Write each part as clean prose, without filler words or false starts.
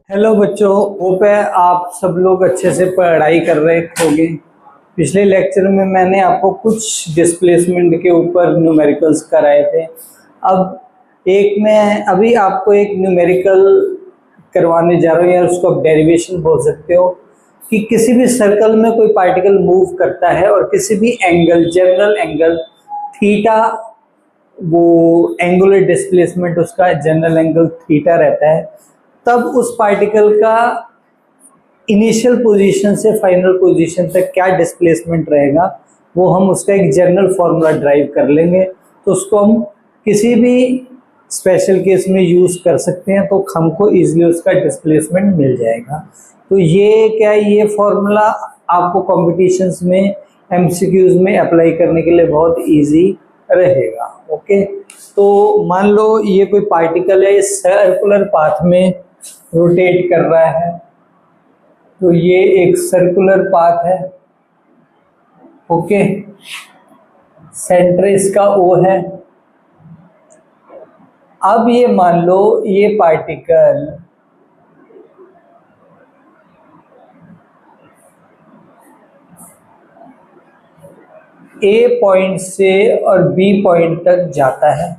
Hello बच्चों, hope है आप सब लोग अच्छे से पढ़ाई कर रहे होंगे। पिछले लेक्चर में मैंने आपको कुछ डिस्प्लेसमेंट के ऊपर न्यूमेरिकल्स कराए थे। अब मैं अभी आपको एक न्यूमेरिकल करवाने जा रहा हूँ, या उसको आप डेरिवेशन बोल सकते हो, कि किसी भी सर्कल में कोई पार्टिकल मूव करता है और किसी भी एंगल, जनरल एंगल थीटा, वो एंगुलर डिस्प्लेसमेंट उसका जनरल एंगल थीटा रहता है, तब उस पार्टिकल का इनिशियल पोजीशन से फाइनल पोजीशन तक क्या डिस्प्लेसमेंट रहेगा, वो हम उसका एक जनरल फॉर्मूला ड्राइव कर लेंगे। तो उसको हम किसी भी स्पेशल केस में यूज़ कर सकते हैं, तो हमको इजीली उसका डिस्प्लेसमेंट मिल जाएगा। तो ये फॉर्मूला आपको कॉम्पिटिशन्स में, एमसीक्यूज में अप्लाई करने के लिए बहुत ईजी रहेगा। ओके, तो मान लो ये कोई पार्टिकल है, सर्कुलर पाथ में रोटेट कर रहा है, तो ये एक सर्कुलर पाथ है। ओके, सेंटर इसका O है। अब ये मान लो ये पार्टिकल A पॉइंट से और B पॉइंट तक जाता है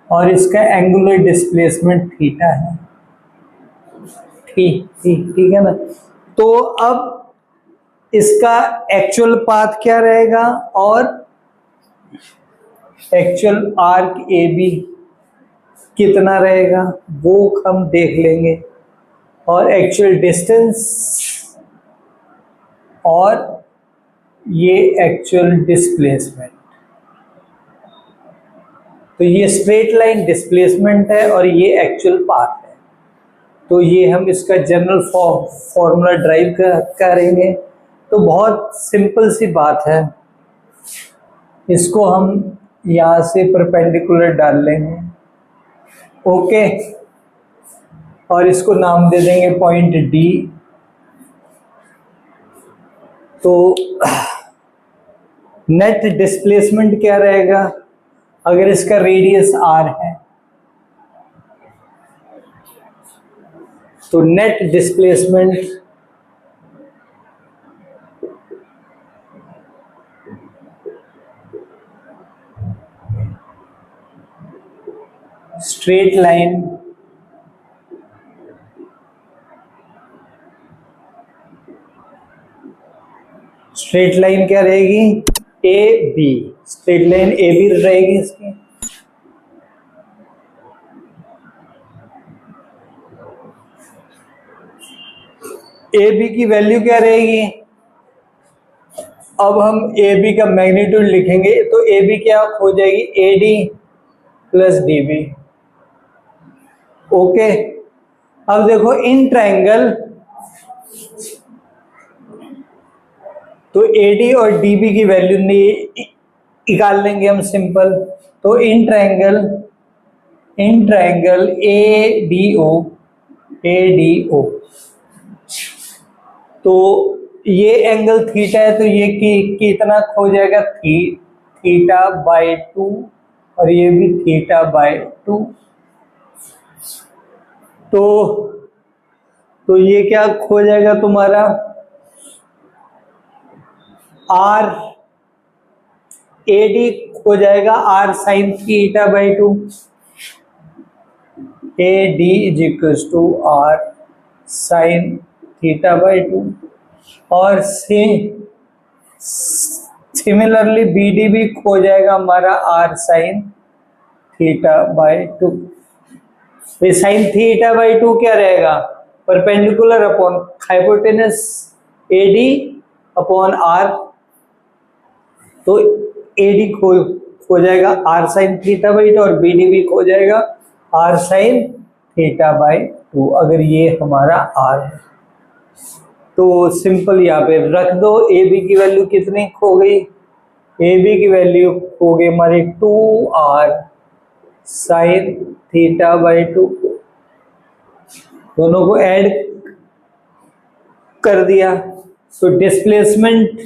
और इसका एंगुलर डिस्प्लेसमेंट थीटा है। ठीक है ना। तो अब इसका एक्चुअल पाथ क्या रहेगा और एक्चुअल आर्क AB कितना रहेगा वो हम देख लेंगे, और एक्चुअल डिस्टेंस और ये एक्चुअल डिस्प्लेसमेंट। तो ये स्ट्रेट लाइन डिस्प्लेसमेंट है और ये एक्चुअल पाथ है। तो ये हम इसका जनरल फॉर्मूला ड्राइव करेंगे। तो बहुत सिंपल सी बात है, इसको हम यहाँ से परपेंडिकुलर डाल लेंगे। ओके, और इसको नाम दे देंगे पॉइंट D। तो नेट डिस्प्लेसमेंट क्या रहेगा अगर इसका रेडियस R है, तो नेट डिस्प्लेसमेंट स्ट्रेट लाइन क्या रहेगी, AB। स्ट्रेट लाइन AB रहेगी इसकी। AB की वैल्यू क्या रहेगी, अब हम AB का मैग्नीट्यूड लिखेंगे, तो AB क्या हो जाएगी, AD प्लस DB। ओके, अब देखो इन ट्रायंगल, तो AD और DB की वैल्यू निकाल लेंगे हम सिंपल। तो इन ट्रायंगल ADO, तो ये एंगल थीटा है, तो ये कितना हो जाएगा, थीटा बाय 2, और ये भी थीटा बाय 2। तो ये क्या हो जाएगा तुम्हारा, R AD हो जाएगा R sine theta by 2। AD is equal to R sine theta by 2, और सिमिलरली BD भी हो जाएगा हमारा R sine theta by 2। Sine theta by 2 क्या रहेगा, perpendicular upon hypotenuse AD upon R। तो AD हो जाएगा R साइन थीटा बाई 2 और BD भी हो जाएगा R साइन थीटा बाई 2, अगर ये हमारा R है। तो सिंपल यहाँ पे रख दो। AB की वैल्यू कितनी हो गई, AB की वैल्यू हो गई हमारी 2R साइन थीटा बाई 2। दोनों को ऐड कर दिया, तो डिस्प्लेसमेंट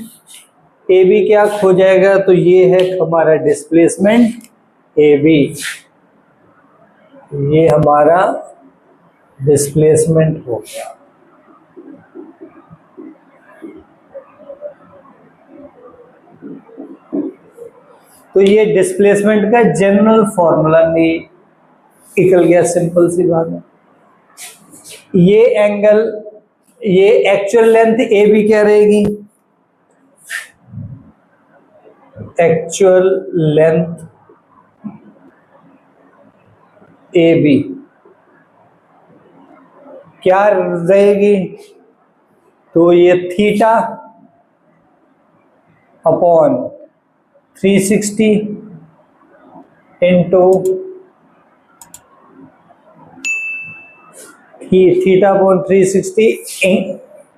AB क्या हो जाएगा, तो ये है हमारा डिस्प्लेसमेंट AB। ये हमारा डिस्प्लेसमेंट हो गया। तो ये डिस्प्लेसमेंट का जनरल फॉर्मूला निकल गया, सिंपल सी बात है। ये एंगल, ये एक्चुअल लेंथ ए बी क्या रहेगी? एक्चुअल लेंथ ए बी क्या रहेगी? तो ये theta upon 360 into theta upon 360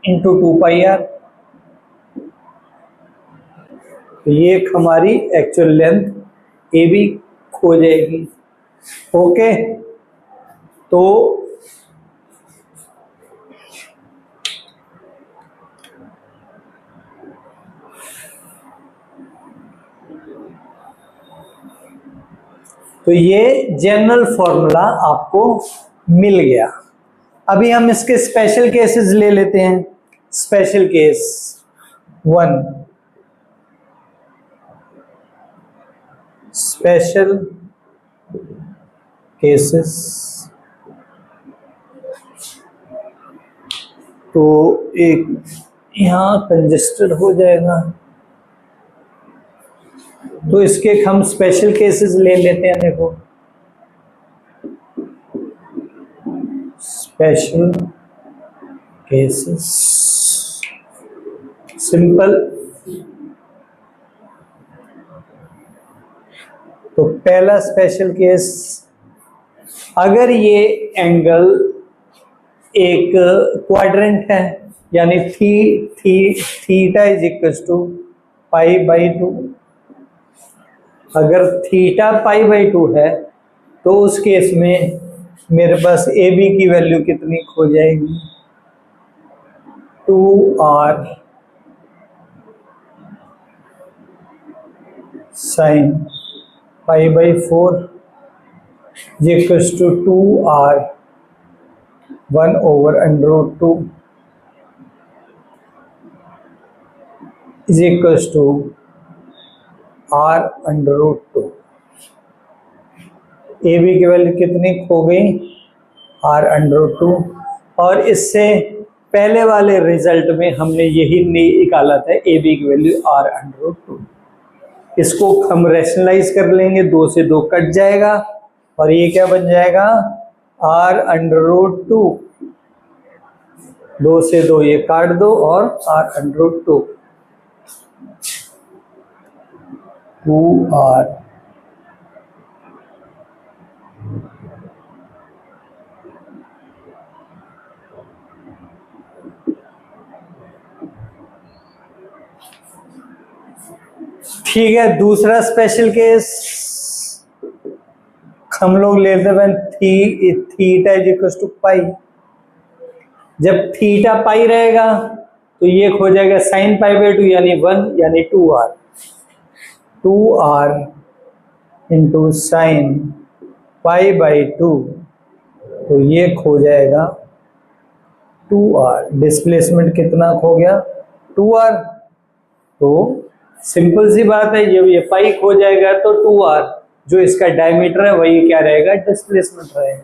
into 2 pi R. ये हमारी एक्चुअल लेंथ ए बी हो जाएगी। ओके, तो ये जनरल फॉर्मूला आपको मिल गया। अभी हम इसके स्पेशल केसेस ले लेते हैं। Special case 1, special cases. तो एक यहाँ कंजेस्टेड हो जाएगा, तो इसके हम स्पेशल केसेस ले लेते हैं। देखो, स्पेशल केसेस सिंपल। तो पहला स्पेशल केस, अगर ये एंगल एक क्वाड्रेंट है, यानी theta is equal to pi by 2। अगर थीटा पाई बाई 2 है तो उस केस में मेरे पास ए बी की वैल्यू कितनी हो जाएगी? 2r sine pi by 4 equals to 2r 1 over √2 is equals to r √2। A B की वैल्यू कितनी खो गई? r √2। और इससे पहले वाले रिजल्ट में हमने यही निकाला था, ए बी की वैल्यू r √2। इसको हम रैशनलाइज कर लेंगे, 2 से 2 कट जाएगा और ये क्या बन जाएगा? r √2। 2 से 2 ये काट दो और r √2 2r। ठीक है, दूसरा स्पेशल केस हम लोग लेते हैं थीटा इज इक्वल टू पाई। जब थीटा पाई रहेगा तो ये हो जाएगा साइन पाई बाई 2 यानी 1 यानी 2r। 2r into sine pi by 2, तो ये खो जाएगा 2r। डिस्प्लेसमेंट कितना खो गया? 2r। तो सिंपल सी बात है, ये पाई खो जाएगा तो 2r जो इसका डायमीटर है वही क्या रहेगा? डिस्प्लेसमेंट रहेगा।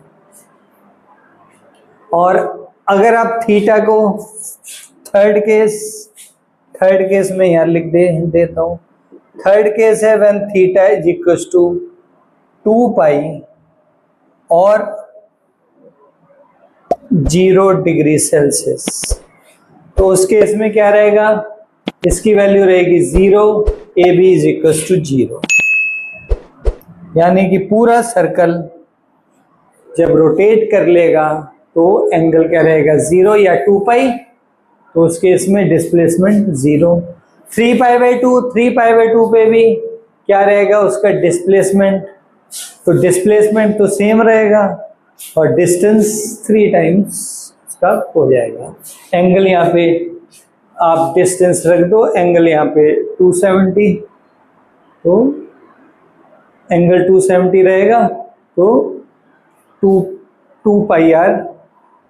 और अगर आप थीटा को थर्ड केस में यहाँ लिख देता हूँ। थर्ड केस है when theta is equal to 2 pi और 0 डिग्री सेल्सियस। तो उस केस में क्या रहेगा? इसकी वैल्यू रहेगी 0, A B is equal to 0। यानी कि पूरा सर्कल जब रोटेट कर लेगा तो एंगल क्या रहेगा? 0 या 2 पाई। तो उस केस में डिस्प्लेसमेंट 0। 3 पाई बाई 2 पे भी क्या रहेगा? उसका डिस्प्लेसमेंट। तो डिस्प्लेसमेंट तो सेम रहेगा और डिस्टेंस 3 टाइम्स उसका हो जाएगा। एंगल यहाँ पे आप डिस्टेंस रख दो, एंगल यहाँ पे 270, तो एंगल 270 रहेगा। तो टू पाई आर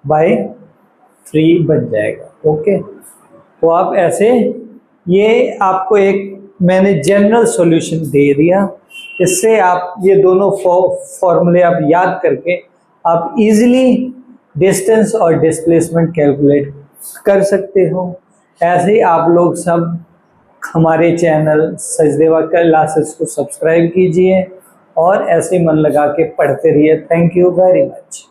बाय 3 बन जाएगा। ओके, तो आप ऐसे, ये आपको एक मैंने जनरल सॉल्यूशन दे दिया। इससे आप ये दोनों फॉर्मूले आप याद करके आप इजीली डिस्टेंस और डिस्प्लेसमेंट कैलकुलेट कर सकते हो। ऐसे ही आप लोग सब हमारे चैनल सचदेवा क्लासेस को सब्सक्राइब कीजिए और ऐसे मन लगा के पढ़ते रहिए। Thank you very much.